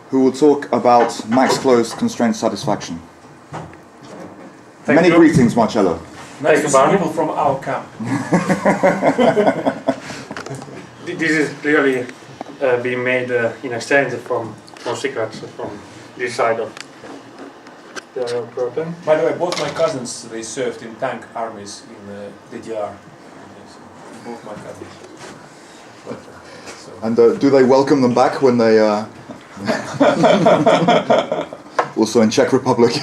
who will talk about max-closed constraint satisfaction. Thank Many you. greetings, Marcello. Nice to see Barney. people from our camp. This is clearly being made in exchange from secrets from this side of the problem. By the way, both my cousins, they served in tank armies in DDR. Both my cousins. But, so. And do they welcome them back when they... also in Czech Republic.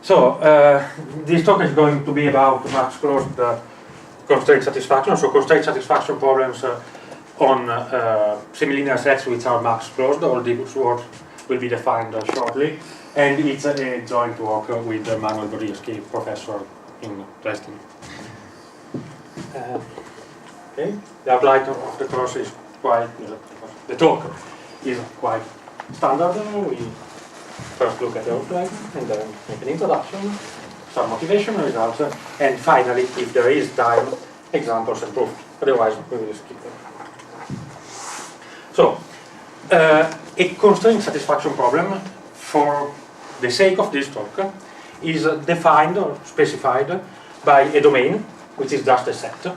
So, this talk is going to be about max closed constraint satisfaction. So, constraint satisfaction problems on semilinear sets which are max closed. All these words will be defined shortly. And it's a joint work with Manuel Borierski, professor in Dresden. Okay, the outline of the course is quite, the talk is quite standard. We first look at the outline and then make an introduction, some motivation results, and finally, if there is time, examples and proof. Otherwise, we will skip them. So, a constraint satisfaction problem, for the sake of this talk, is defined or specified by a domain, which is just a set,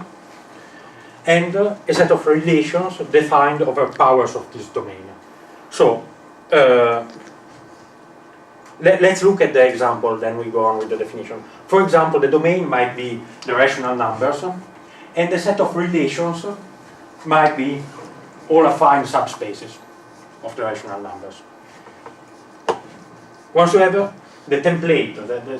and a set of relations defined over powers of this domain. So, let's look at the example, then we go on with the definition. For example, the domain might be the rational numbers, and the set of relations might be all affine subspaces of the rational numbers. Once you have the template, the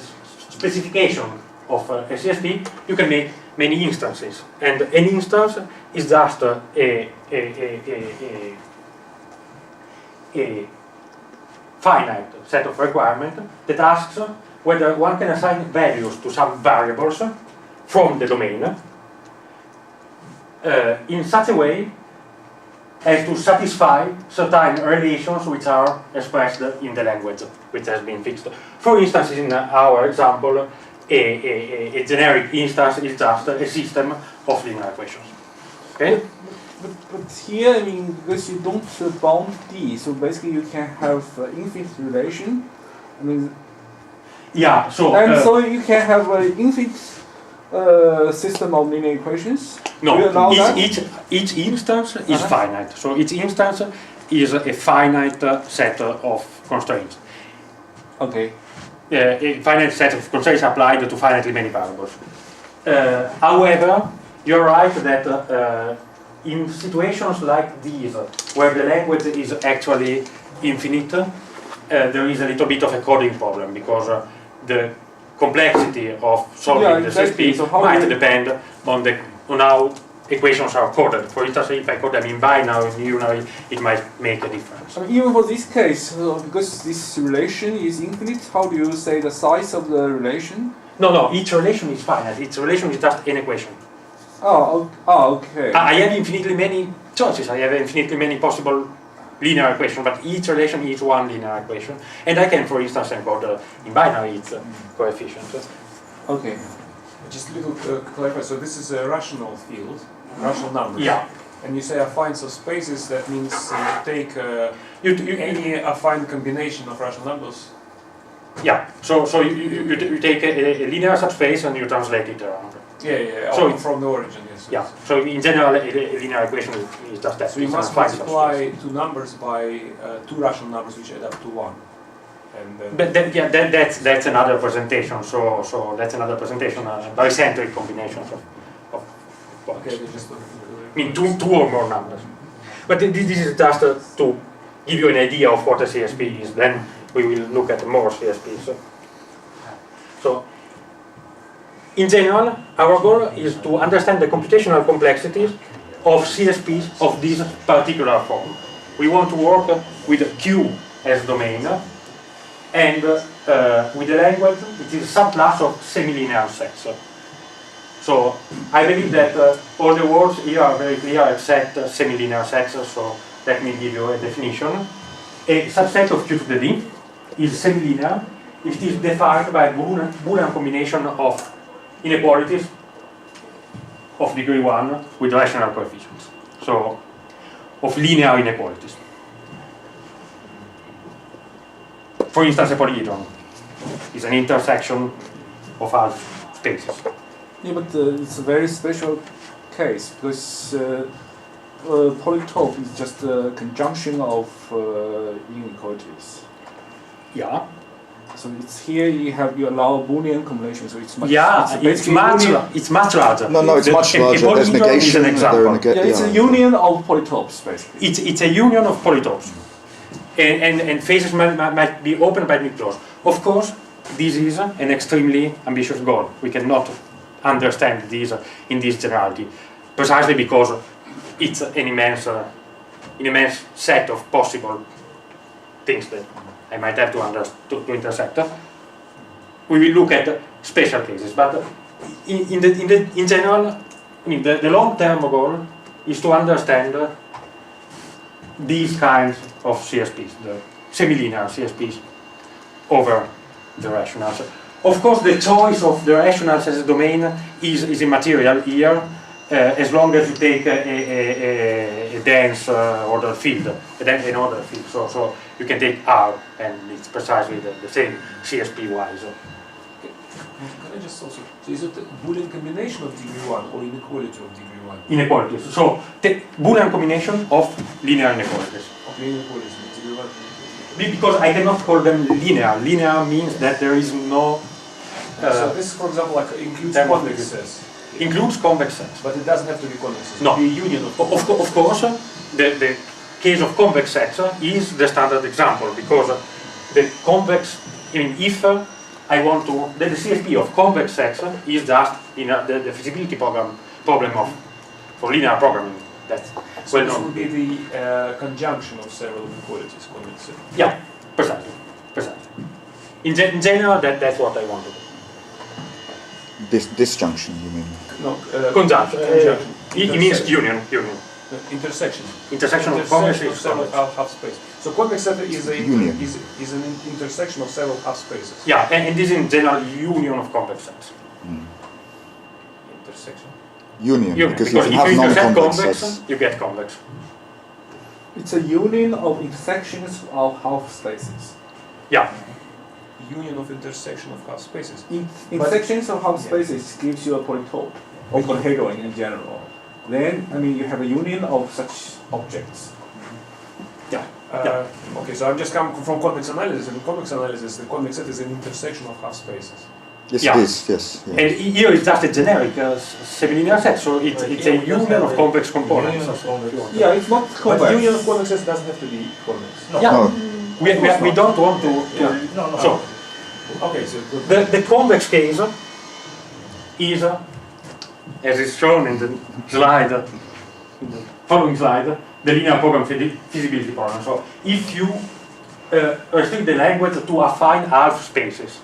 specification of a CSP, you can make many instances, and an instance is just a finite set of requirements that asks whether one can assign values to some variables from the domain in such a way as to satisfy certain relations which are expressed in the language which has been fixed. For instance, in our example, a generic instance is just a system of linear equations. Okay? But here, I mean, because you don't bound D, so basically you can have infinite relation. I mean, yeah. So and so you can have an infinite system of linear equations. no, Do you allow that? each instance is finite. So each instance is a finite set of constraints. Okay. A finite set of constraints applied to finitely many variables. However, you're right that in situations like these, where the language is actually infinite, there is a little bit of a coding problem, because the complexity of solving the CSP so might depend on how equations are coded. For instance, if I code them in binary, in unary, it might make a difference. So even for this case, because this relation is infinite, how do you say the size of the relation? No, each relation is finite. Each relation is just an equation. Oh, okay. I have infinitely many choices. I have infinitely many possible linear equations, but each relation is one linear equation. And I can, for instance, encode in binary its coefficients. Okay. Just a little clarify, so this is a rational field, rational numbers. Yeah. And you say affine subspaces, that means you take any affine combination of rational numbers. Yeah. So you take a linear subspace and you translate it around. Yeah. So from the origin, yes. Yeah. So in general, a linear equation is just that. So you must multiply two numbers by two rational numbers which add up to one. And But that's another presentation. So that's another presentation. Bicentric combinations of okay, they just I mean two or more numbers. But this is just to give you an idea of what a CSP is. Then we will look at more CSPs. So in general, our goal is to understand the computational complexities of CSPs of this particular form. We want to work with Q as domain, and with the language, it is a subclass of semilinear sets. So I believe that all the words here are very clear except semilinear sets, so let me give you a definition. A subset of Q to the D is semilinear if it is defined by a Boolean combination of inequalities of degree 1 with rational coefficients. So of linear inequalities. For instance, a polyhedron is an intersection of half spaces. Yeah, but it's a very special case because polytope is just a conjunction of inequalities. Yeah. So it's here you allow Boolean combination, so it's much. It's much larger. No, it's much A larger. There's polyhedron is negation. an example. It's a union of polytopes basically. It's a union of polytopes, and phases might be open, might be closed. Of course, this is an extremely ambitious goal. We cannot understand this in this generality, precisely because it's an immense set of possible things that I might have to intersect. We will look at special cases, but in general, I mean, the long-term goal is to understand these kinds of CSPs, the semi-linear CSPs, over the rationals. Of course, the choice of the rationals as a domain is immaterial here, as long as you take a dense ordered field, an ordered field. So you can take R, and it's precisely the same CSP-wise. Can I just also, so is it a Boolean combination of degree 1 or inequality of degree 1? Inequalities. So the Boolean combination of linear inequalities. Okay, inequalities, degree 1. Because I cannot call them linear. Linear means that there is no... so this, for example, like includes convex sets. Includes convex sets. But it doesn't have to be convex sets. No. It can be a union of Of course, the case of convex sets is the standard example, because the convex, I mean, if I want to, the CSP of convex sets is just in the feasibility problem for linear programming. That's So well this known. would be the conjunction of several inequalities, convex set. Yeah, precisely. In general, that's what I wanted. Disjunction, you mean? No, Conjunction. conjunction. It means union. Intersection. Intersection of convex of is several convex. half space. So convex set is Union. is an intersection of several half spaces. Yeah, and this is in general union of convex sets. Intersection. Union, Union, because you because can if have you intersect non-convex convex, sets. you get convex. It's a union of intersections of half spaces. Yeah. Union of intersection of half spaces. Intersections of half spaces gives you a polytope, or polyhedron in general. Then, I mean, you have a union of such objects. Okay, so I'm just coming from convex analysis. And in convex analysis, the convex set is an intersection of half spaces. Yes, Yeah. it is, yes. Yeah. And here it's just a generic semi-linear set, so it's a union of convex components. Yeah, it's not But convex. union of convex sets doesn't have to be convex. Yeah. No, We don't want to. So Okay, so the convex case is, as is shown in the slide, in the following slide, the linear program feasibility problem. So if you restrict the language to affine half spaces,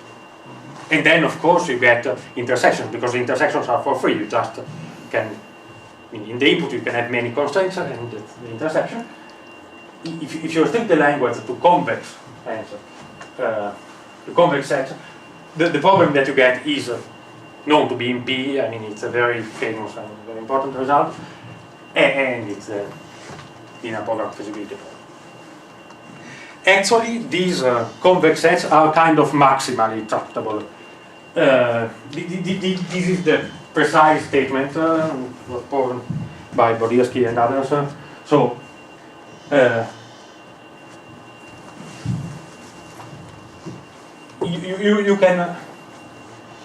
and then of course you get intersections, because the intersections are for free. You just can, in the input you can have many constraints and the intersection. If you restrict the language to convex to convex sets, the problem that you get is known to be in P. I mean, it's a very famous and very important result, and it's a linear program feasibility problem. Actually, these convex sets are kind of maximally tractable. This is the precise statement was proven by Bodirsky and others. So,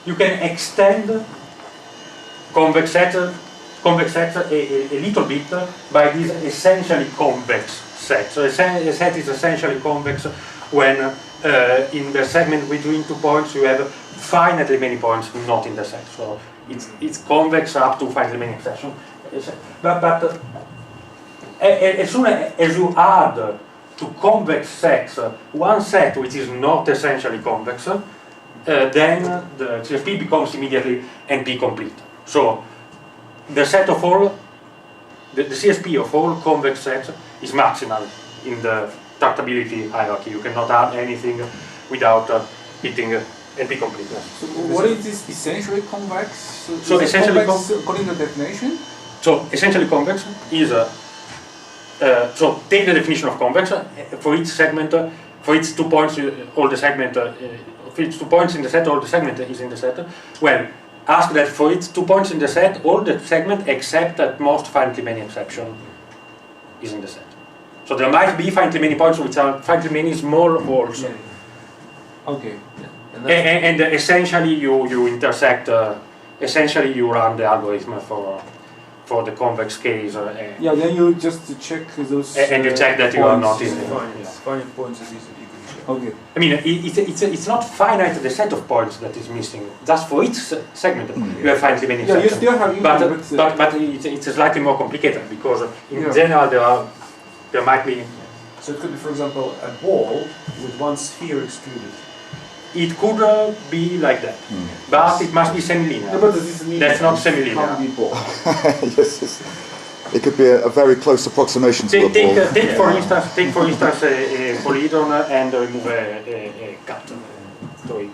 you can extend convex sets a little bit by these essentially convex sets. So a set is essentially convex when in the segment between 2 points you have finitely many points not in the set. So it's convex up to finitely many exceptions. But as soon as you add to convex sets one set which is not essentially convex, then the CSP becomes immediately NP complete. So the set of all, the CSP of all convex sets is maximal in the tractability hierarchy. You cannot add anything without hitting NP completeness. So what is this essentially convex? So is it essentially convex according to the definition? So essentially convex is so take the definition of convex for each segment, for each 2 points, all the segment, for each 2 points in the set, all the segment is in the set. Well, ask that for each 2 points in the set, all the segment except at most finitely many exception is in the set. So there might be finitely many points which are finitely many small also. Okay. And essentially you intersect, essentially you run the algorithm for the convex case. Yeah, then you just check those. And you check that you are not in. Finite points is easy, you can check. Okay. I mean, it's not finite the set of points that is missing. Just for each segment you have finitely many Yeah, you sections. still have But it's slightly more complicated because in Yeah. general there might be. So it could be, for example, a ball with one sphere excluded. It could be like that, but it must be semilinear. Yeah, but this means That's not semilinear. can't be ball. Yes, it could be a very close approximation to a ball. Take for instance a polyhedron and remove a cut to it.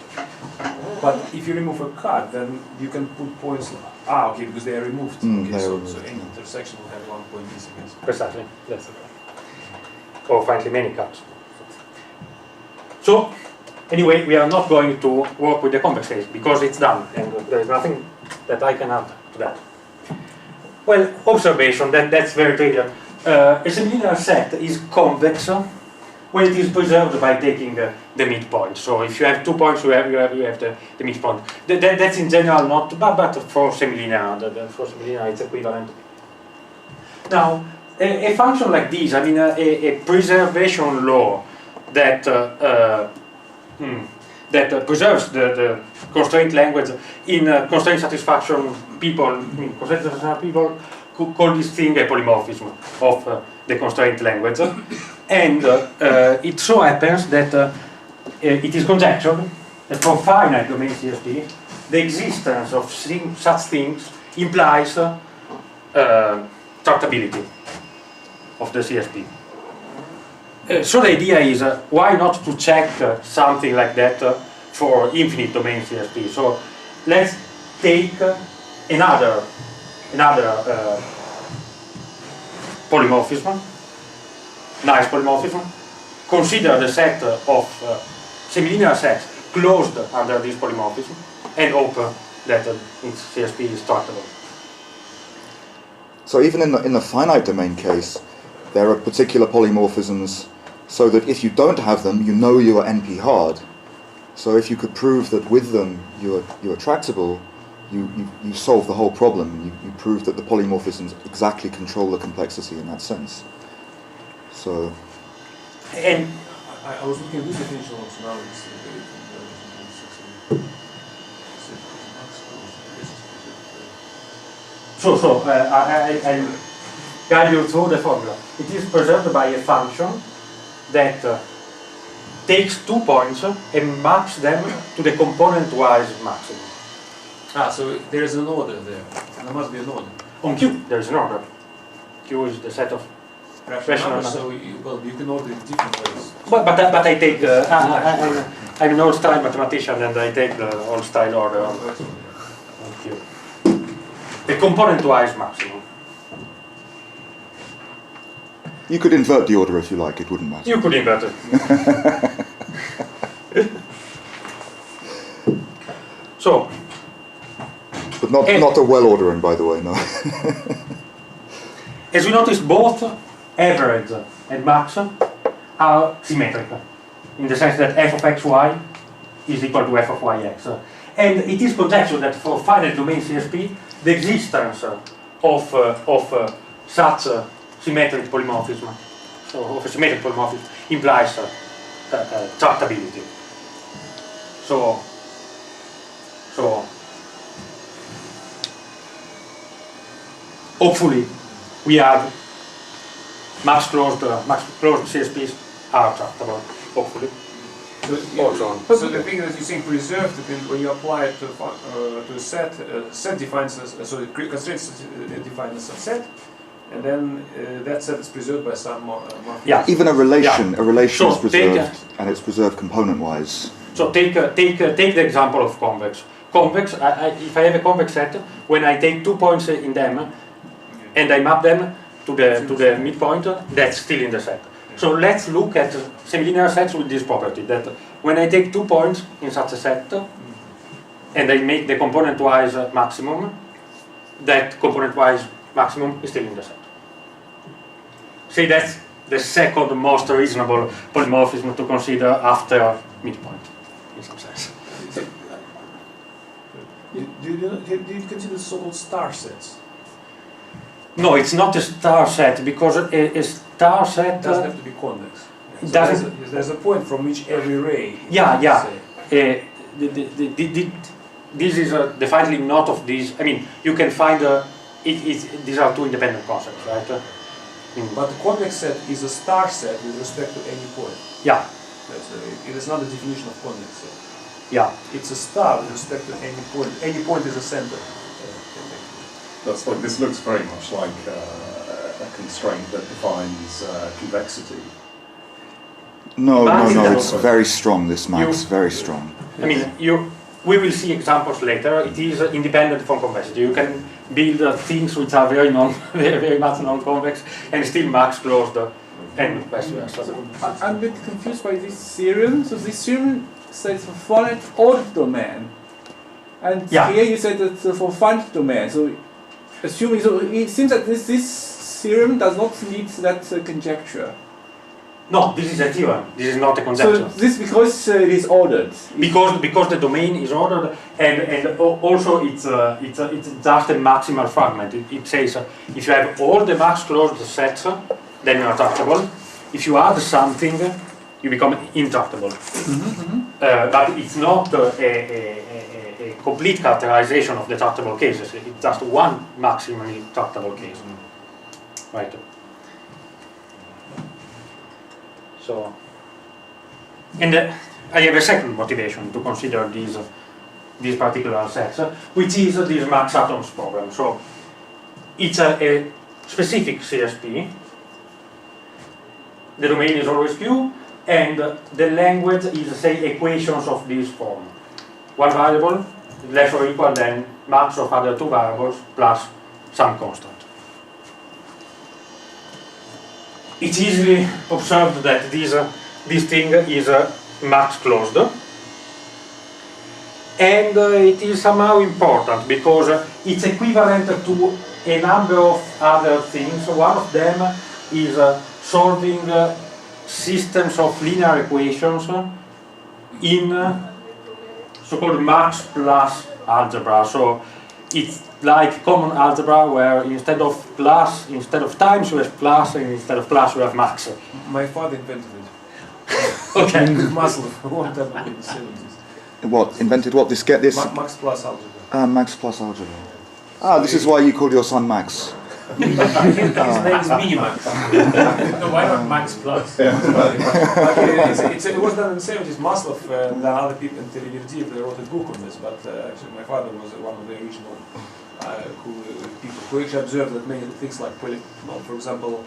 But if you remove a cut, then you can put points. Okay, because they are removed. Okay, they are so removed, any intersection will have 1 point missing. Yes. Precisely, that's the point. Or finally many cuts. So, anyway, we are not going to work with the convex case because it's done and there is nothing that I can add to that. Well, observation, that's very trivial. A semilinear set is convex when it is preserved by taking the midpoint. So if you have 2 points, you have the midpoint. That's in general not, but for semilinear, for semilinear it's equivalent. Now, a function like this, I mean, a preservation law that that preserves the constraint language in constraint satisfaction. Constraint satisfaction people call this thing a polymorphism of the constraint language, and it so happens that it is conjectured that for finite domain CSP, the existence of such things implies tractability of the CSP. So the idea is, why not to check something like that for infinite domain CSP? So let's take another polymorphism, nice polymorphism. Consider the set of semilinear sets closed under this polymorphism, and hope that its CSP is tractable. So even in the finite domain case, there are particular polymorphisms so that if you don't have them, you know you are NP hard. So if you could prove that with them you are tractable, you solve the whole problem. You prove that the polymorphisms exactly control the complexity in that sense. So. And I was looking at this definition also now. I'll guide you through the formula. It is preserved by a function that takes 2 points and maps them to the component-wise maximum. So there is an order there. There must be an order. On Q, there is an order. Q is the set of rational numbers. So you can order it different ways. But I take I'm an old-style mathematician and I take the old-style order on Q. The component-wise maximum. You could invert the order if you like, it wouldn't matter. You could invert it. So. But not a well ordering, by the way, no. As we notice, both average and max are symmetric, in the sense that f of xy is equal to f of yx. And it is conjectured that for finite domain CSP, the existence of such symmetric polymorphism, so of a symmetric polymorphism, implies tractability. So hopefully we have max closed CSPs are tractable, hopefully. So the thing that you think preserved, when you apply it to a set, set defines so the constraints define a subset, and then that set is preserved by some morphism. Yeah. Even a relation So is preserved, and it's preserved component-wise. So take the example of convex. Convex, if I have a convex set, when I take 2 points in them and I map them, to the midpoint, that's still in the set. So let's look at semilinear sets with this property, that when I take 2 points in such a set, and I make the component-wise maximum, that component-wise maximum is still in the set. See, that's the second most reasonable polymorphism to consider after midpoint, in some sense. Do you consider so-called star sets? No, it's not a star set, because a star set It doesn't have to be convex. It So doesn't. there's a point from which every ray. Yeah. say, This is definitely not of these. I mean, you can find these are two independent concepts, right? But the convex set is a star set with respect to any point. Yeah, It is not the definition of convex set. yeah. It's a star with respect to any point. Any point is a center. That's like, this looks very much like a constraint that defines convexity. No, Max no, is no, it's also- very strong, this Max, You- very strong. I mean, we will see examples later. It is independent from convexity. You can build things which are very very much non-convex and still max closed, and vice versa. I'm a bit confused by this theorem. So this theorem says for finite ordered domain, and Yeah. here you said that for finite domain. So assuming, so it seems that this theorem does not need that conjecture. No, this is a theorem. This is not a So conception. this because it is ordered. Because the domain is ordered, and also it's just a maximal fragment. It says if you have all the max closed sets, then you are tractable. If you add something, you become intractable. But it's not a complete characterization of the tractable cases. It's just one maximally tractable case. Right. So, and I have a second motivation to consider these particular sets, which is this max atoms problem. So, it's a specific CSP. The domain is always Q, and the language is, say, equations of this form. One variable less or equal than max of other two variables plus some constant. It's easily observed that this thing is max closed, and it is somehow important because it's equivalent to a number of other things. One of them is solving systems of linear equations in so-called max plus algebra. So it's like common algebra where instead of times you have plus, and instead of plus you have max. My father invented it. Okay. With Maslov, a long time ago in the 70s. What, invented what? This, get this? Max plus algebra. Max plus algebra. Ah, this is why you called your son Max. His name is Minimax. No, why not Max Plus? It was done in the 70s. Maslov and other people in Televirdiv, they wrote a book on this, but actually my father was one of the original people who actually observed that many things like, for example,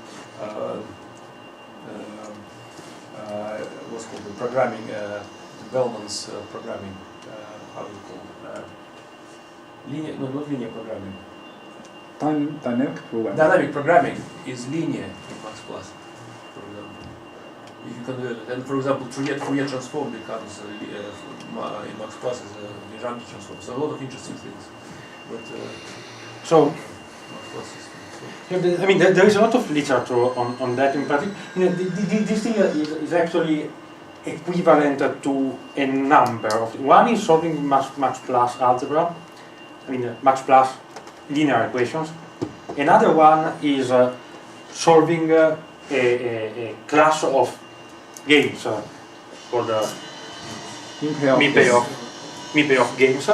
what's called the programming, Bellman's programming, how do you call it? Not linear programming. Dynamic program. Dynamic programming is linear in Max Plus, for example. If you convert it, and for example, Fourier transform becomes in Max Plus as a Legendre transform. So a lot of interesting things. But So, Max Plus is. I mean, there is a lot of literature on that in particular. This thing is actually equivalent to a number of. One is solving max plus algebra. I mean, max plus linear equations. Another one is solving a class of games called MIPE of games.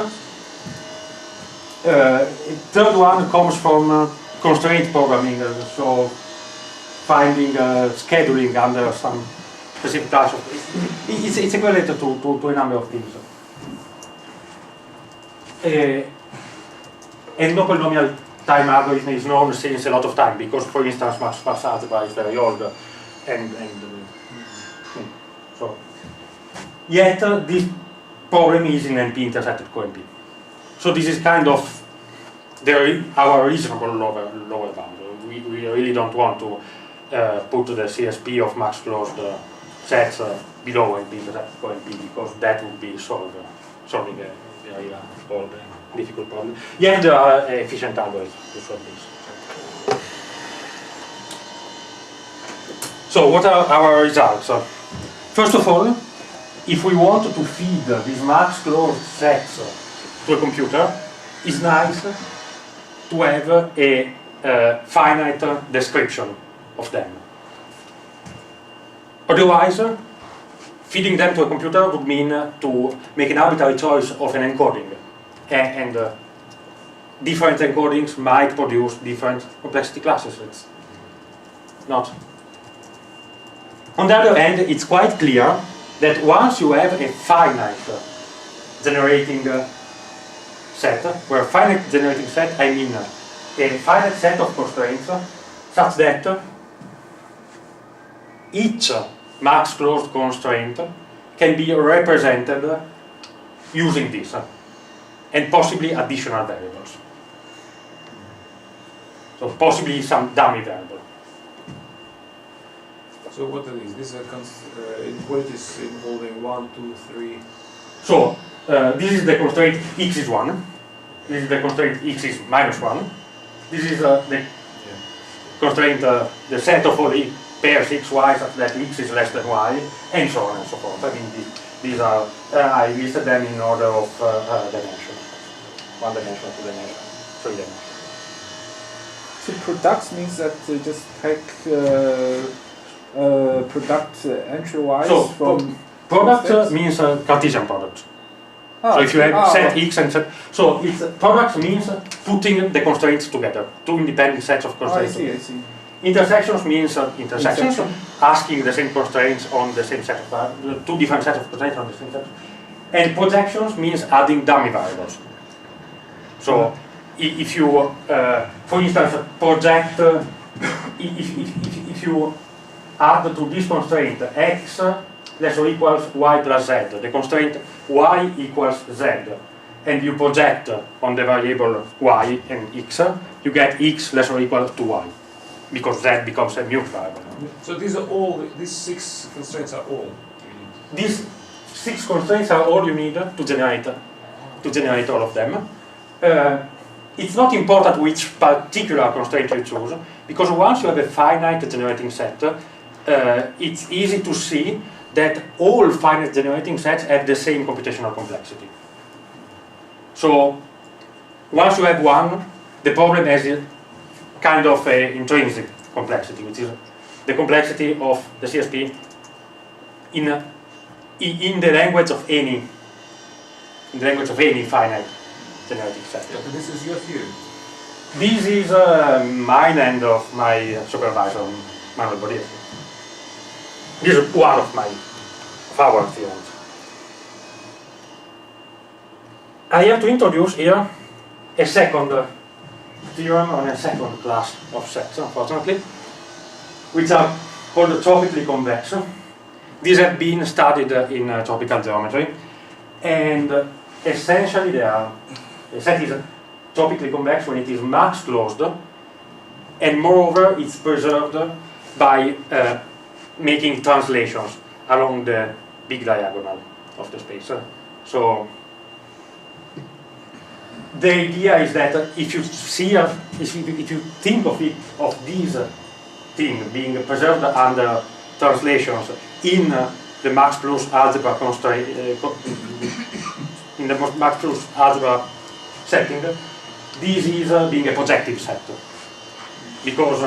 Third one comes from constraint programming, so finding scheduling under some specific class of. It's equivalent to a number of things. And no polynomial time algorithm is known since a lot of time because, for instance, max plus algebra is very old, so. Yet this problem is in NP intersected co-NP. So this is kind of our reasonable lower bound. we really don't want to put the CSP of max closed sets below NP because that would be solving a all the difficult problem. Yet there are efficient algorithms to solve this. So what are our results? First of all, if we want to feed these max closed sets to a computer, it's nice to have a finite description of them. Otherwise, feeding them to a computer would mean to make an arbitrary choice of an encoding, and different encodings might produce different complexity classes. It's not. On the other hand, it's quite clear that once you have a finite generating set, where finite generating set, I mean a finite set of constraints such that each max closed constraint can be represented using this and possibly additional variables. So possibly some dummy variable. So what are these? These are inequalities involving 1, 2, 3. So this is the constraint x is 1. This is the constraint x is minus 1. This is the constraint, the set of all the pairs x, y such that x is less than y, and so on and so forth. I mean, these are, I listed them in order of dimension. 1 dimension, 2 dimension, 3 dimension. So products means that they just take product entry-wise from... Product means Cartesian product. So if you have set x and set, so it's product means putting the constraints together, two independent sets of constraints. I see. Intersections means intersections, asking the same constraints on the same set of two different sets of constraints on the same set. And projections means adding dummy variables. So if you, for instance, project, if you add to this constraint x less or equals y plus z, the constraint y equals z, and you project on the variable y and x, you get x less or equal to y, because z becomes a mute variable. So these are all, these 6 constraints are all? These 6 constraints are all you need to generate all of them. It's not important which particular constraint you choose, because once you have a finite generating set, it's easy to see that all finite generating sets have the same computational complexity. So once you have one, the problem has a kind of a intrinsic complexity, which is the complexity of the CSP in the language of any finite generating set. Yeah, but this is your theory. This is mine and of my supervisor, Manuel Borges. This is one of our theorems. I have to introduce here a second theorem on a second class of sets, unfortunately, which are called topically convex. These have been studied in topical geometry, and essentially a set is topically convex when it is max closed, and moreover it's preserved by making translations along the big diagonal of the space. So the idea is that if you think of these things being preserved under translations in the max plus algebra constraint, in the max plus algebra setting, this is being a projective set, because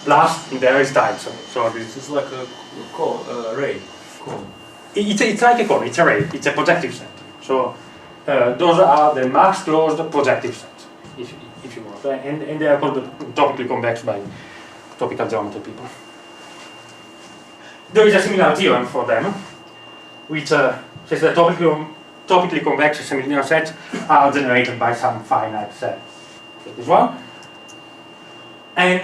plus in the array styles. So This is like a ray. Cone. It's like a cone, it's a ray, it's a projective set. So those are the max closed projective sets, if you want, and they are called topically convex by topical geometry people. There is a similar theorem for them, which says that topically convex semilinear sets are generated by some finite set. So this one, and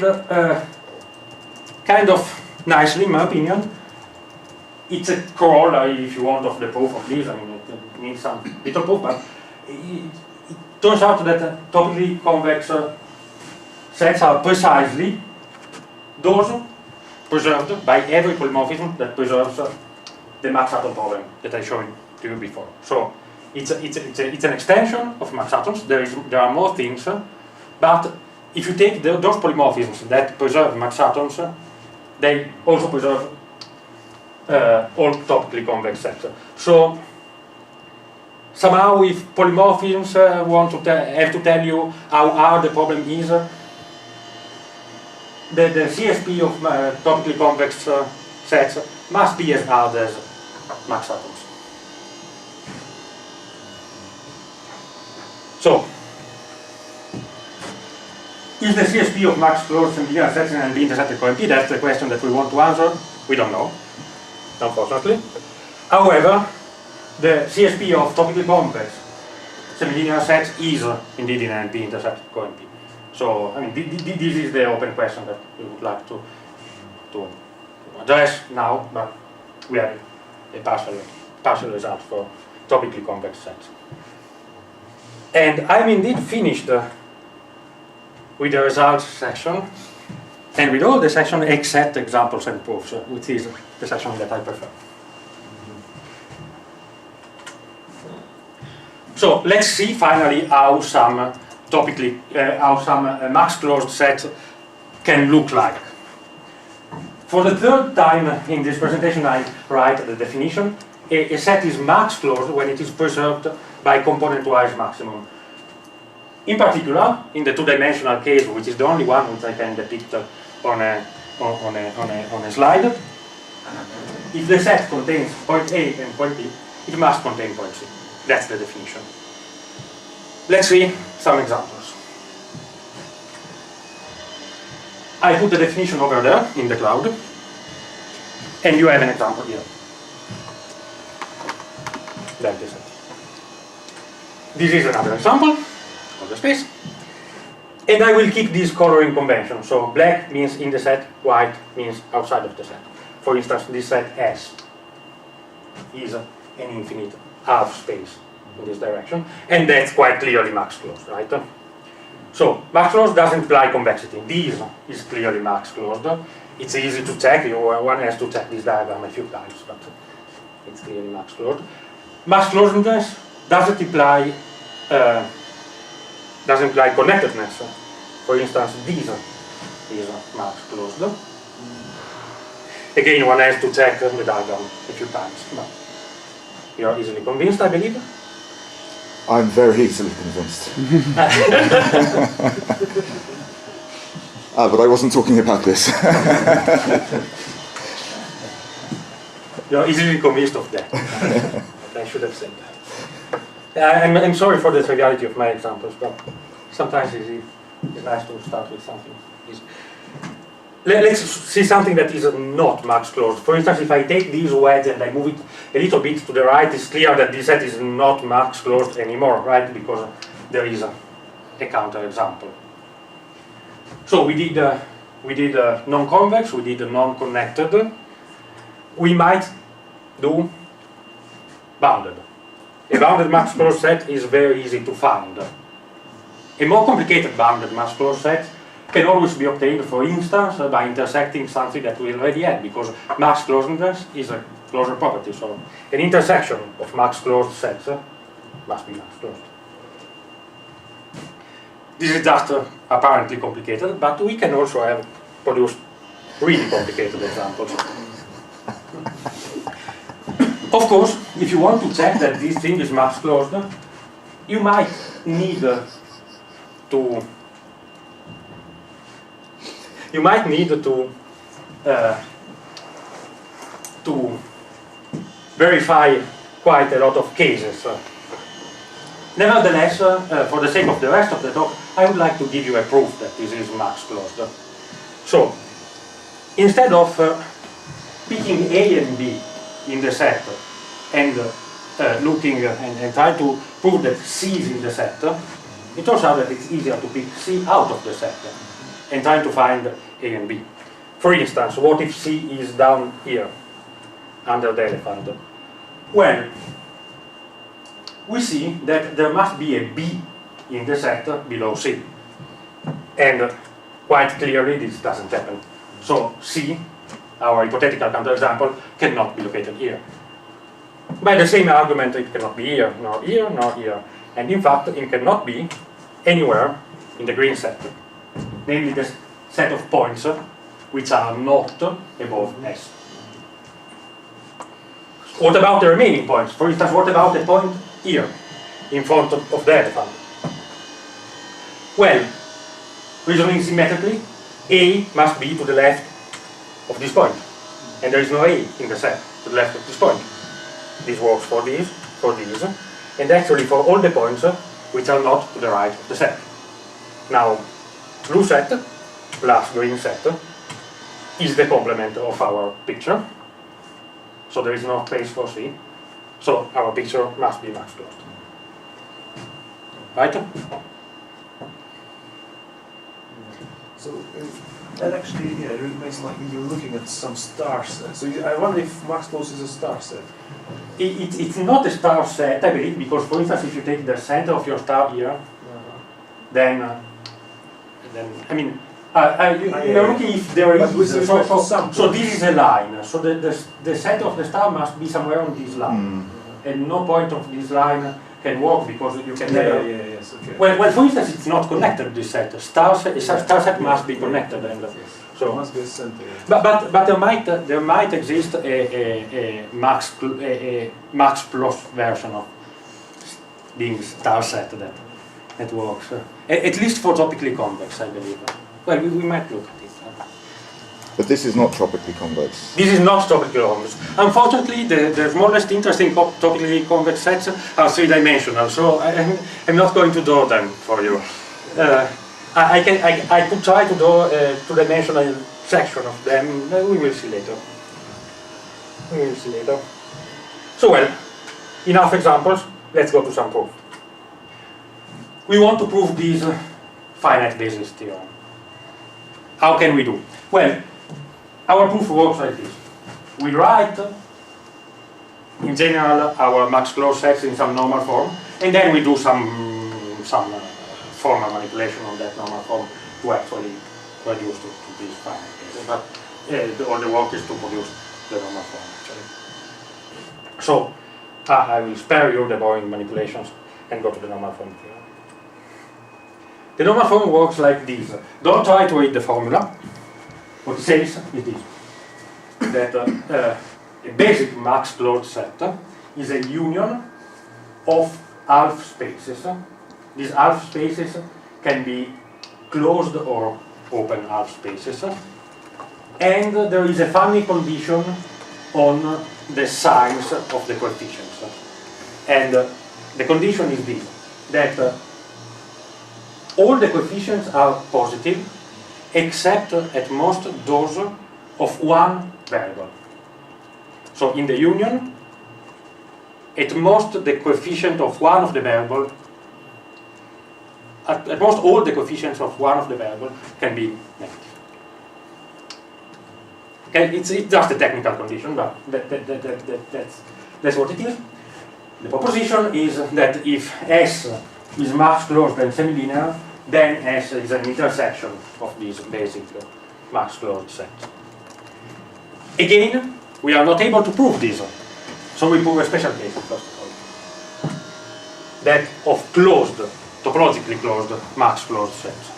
kind of nicely, in my opinion, it's a corollary, if you want, of the proof of this. I mean, it needs some little proof, but it turns out that topically convex sets are precisely those preserved by every polymorphism that preserves the max atom problem that I showed to you before. So it's an extension of max atoms. There are more things, but if you take those polymorphisms that preserve max atoms, they also preserve all topically convex sets. So somehow, if polymorphisms want to have to tell you how hard the problem is, the CSP of topically convex sets must be as hard as max atoms. So, is the CSP of max closed linear sets and be intersected co-MP? That's the question that we want to answer. We don't know, unfortunately. However, the CSP of topically convex semilinear sets is indeed in NP intersected co-MP. So, I mean, this is the open question that we would like to address now, but we have a partial result for topically convex sets. And I'm indeed finished with the results section, and with all the section except examples and proofs, which is the section that I prefer. So let's see finally how some max closed sets can look like. For the third time in this presentation, I write the definition. A set is max closed when it is preserved by component-wise maximum. In particular, in the two-dimensional case, which is the only one which I can depict on a slide, if the set contains point A and point B, it must contain point C. That's the definition. Let's see some examples. I put the definition over there in the cloud, and you have an example here. Like this. This is another example of the space. And I will keep this coloring convention. So black means in the set, white means outside of the set. For instance, this set S is an infinite half space in this direction, and that's quite clearly max closed, right? So max closed doesn't imply convexity. This is clearly max closed. It's easy to check. One has to check this diagram a few times, but it's clearly max closed. Max closedness doesn't imply connectedness. For instance, this is max closed. Again, one has to check the diagram a few times, but you are easily convinced, I believe. I'm very easily convinced. But I wasn't talking about this. You're easily convinced of that. I should have said that. I'm sorry for the triviality of my examples, but sometimes it's nice to start with something easy. Let's see something that is not max closed. For instance, if I take this wedge and I move it a little bit to the right, it's clear that this set is not max closed anymore, right? Because there is a counterexample. So we did non-convex, we did non-connected. We might do bounded. A bounded max closed set is very easy to find. A more complicated bounded max closed set can always be obtained, for instance, by intersecting something that we already had, because max closedness is a closure property. So an intersection of max closed sets must be max closed. This is just apparently complicated, but we can also have produced really complicated examples. Of course, if you want to check that this thing is max closed, you might need to verify quite a lot of cases. Nevertheless, for the sake of the rest of the talk, I would like to give you a proof that this is max closed. So, instead of picking A and B in the set and looking and trying to prove that C is in the set, it turns out that it's easier to pick C out of the set and trying to find A and B. For instance, what if C is down here, under the elephant? Well, we see that there must be a B in the set below C. And quite clearly this doesn't happen. So C, our hypothetical counterexample, cannot be located here. By the same argument, it cannot be here, nor here, nor here. And in fact, it cannot be anywhere in the green set, namely the set of points which are not above S. What about the remaining points? For instance, what about the point here, in front of the elephant? Well, reasoning symmetrically, A must be to the left of this point. And there is no A in the set to the left of this point. This works for these, and actually for all the points which are not to the right of the set. Now, blue set plus green set is the complement of our picture. So there is no space for C. So our picture must be max closed. Right? So that actually, yeah, it makes like you're looking at some stars. So I wonder if max close is a star set. It's not a star set, I believe, because for instance, if you take the center of your star here, then I mean, you're looking if there is. So this is a line. So the center of the star must be somewhere on this line, and no point of this line can work because you can never. Yes, okay. Well, for instance, it's not connected. This set, star set must be connected, and so it must be a center. But there might exist a max plus version of being star set that works at least for topically convex, I believe. Well, we might look at it. But this is not topically convex. This is not topically convex. Unfortunately, the smallest interesting topically convex sets are three-dimensional, so I'm not going to draw them for you. I could try to draw a two-dimensional section of them. We will see later. So well, enough examples. Let's go to some proof. We want to prove this finite basis theorem. How can we do? Well, our proof works like this. We write, in general, our max closed sets in some normal form, and then we do some formal manipulation of that normal form to actually reduce to this finite basis. But all the work is to produce the normal form, actually. So I will spare you the boring manipulations and go to the normal form theorem. The normal form works like this. Don't try to read the formula. What it says is this: that a basic max closed set is a union of half spaces. These half spaces can be closed or open half spaces. And there is a funny condition on the signs of the coefficients. And the condition is this: that all the coefficients are positive, except at most those of one variable. So in the union, at most the coefficient of one of the variable, at most all the coefficients of one of the variable can be negative. Okay, it's just a technical condition, but that's what it is. The proposition is that if S is max closed and semilinear, then S is an intersection of these basic max closed sets. Again, we are not able to prove this, so we prove a special case first of all. That of closed, topologically closed, max closed sets.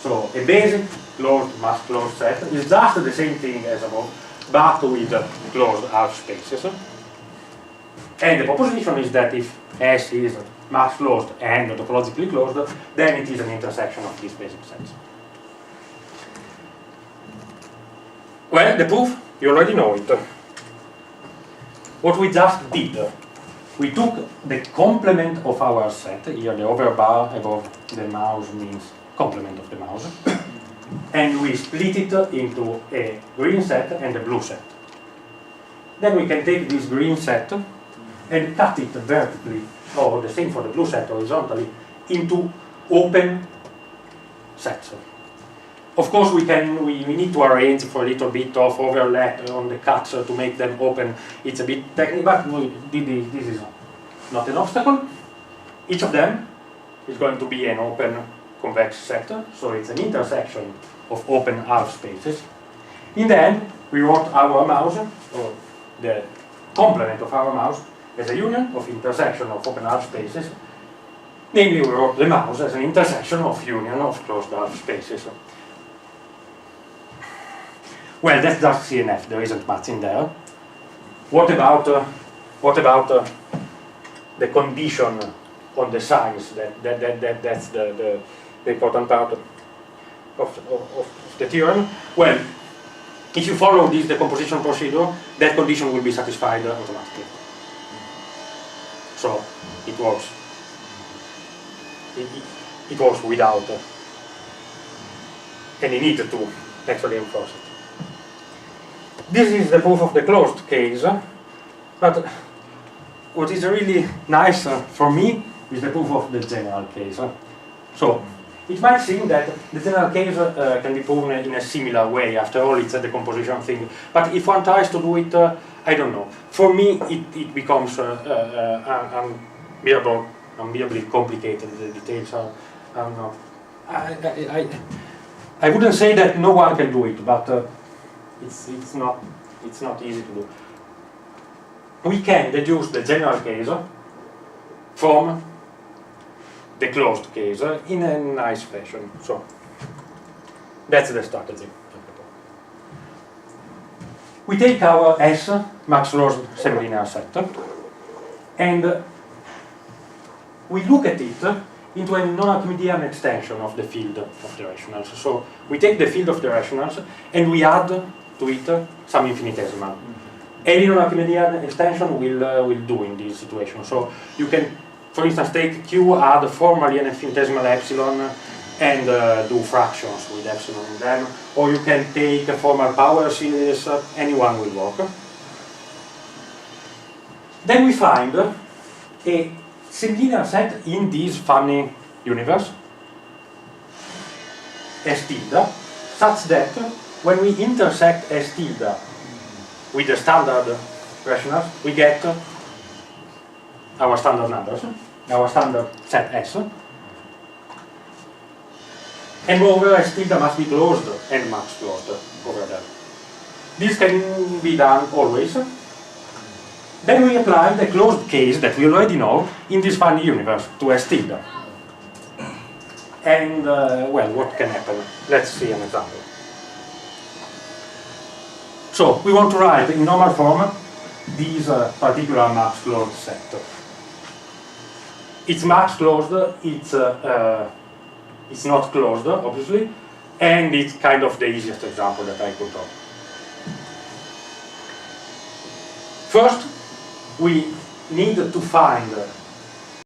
So a basic closed max closed set is just the same thing as above, but with closed half spaces. And the proposition is that if S is max closed and topologically closed, then it is an intersection of these basic sets. Well, the proof, you already know it. What we just did, we took the complement of our set, here the over bar above the mouse means complement of the mouse, and we split it into a green set and a blue set. Then we can take this green set and cut it vertically, or the same for the blue set horizontally, into open sets. Of course, we need to arrange for a little bit of overlap on the cuts to make them open. It's a bit technical, but this is not an obstacle. Each of them is going to be an open convex set, so it's an intersection of open half spaces. In the end, we wrote our mouse, or the complement of our mouse, as a union of intersection of open half spaces. Namely, we wrote the mouse as an intersection of union of closed half spaces. Well, that's just CNF, there isn't much in there. What about the condition on the signs? That's the important part of the theorem. Well, if you follow this decomposition procedure, that condition will be satisfied automatically. So it works. It works without any need to actually enforce it. This is the proof of the closed case, but what is really nice for me is the proof of the general case. So it might seem that the general case can be proven in a similar way. After all, it's a decomposition thing. But if one tries to do it, I don't know. For me, it becomes unbearably complicated. The details are not. I wouldn't say that no one can do it, but it's not easy to do. We can deduce the general case from the closed case in a nice fashion. So that's the strategy. We take our S max-closed semilinear set and we look at it into a non-Archimedean extension of the field of the rationals. So we take the field of the rationals and we add to it some infinitesimal. Any non-Archimedean extension will do in this situation. So you can, for instance, take Q, add formally an infinitesimal epsilon, and do fractions with epsilon in them. Or you can take a formal power series, any one will work. Then we find a semilinear set in this funny universe, S tilde, such that when we intersect S tilde with the standard rationals, we get our standard numbers, our standard set S. And moreover, S tilde must be closed and max closed over there. This can be done always. Then we apply the closed case that we already know in this funny universe to S tilde. And, well, what can happen? Let's see an example. So, we want to write in normal form this particular max closed set. It's max closed, it's not closed, obviously, and it's kind of the easiest example that I could draw. First, we need to find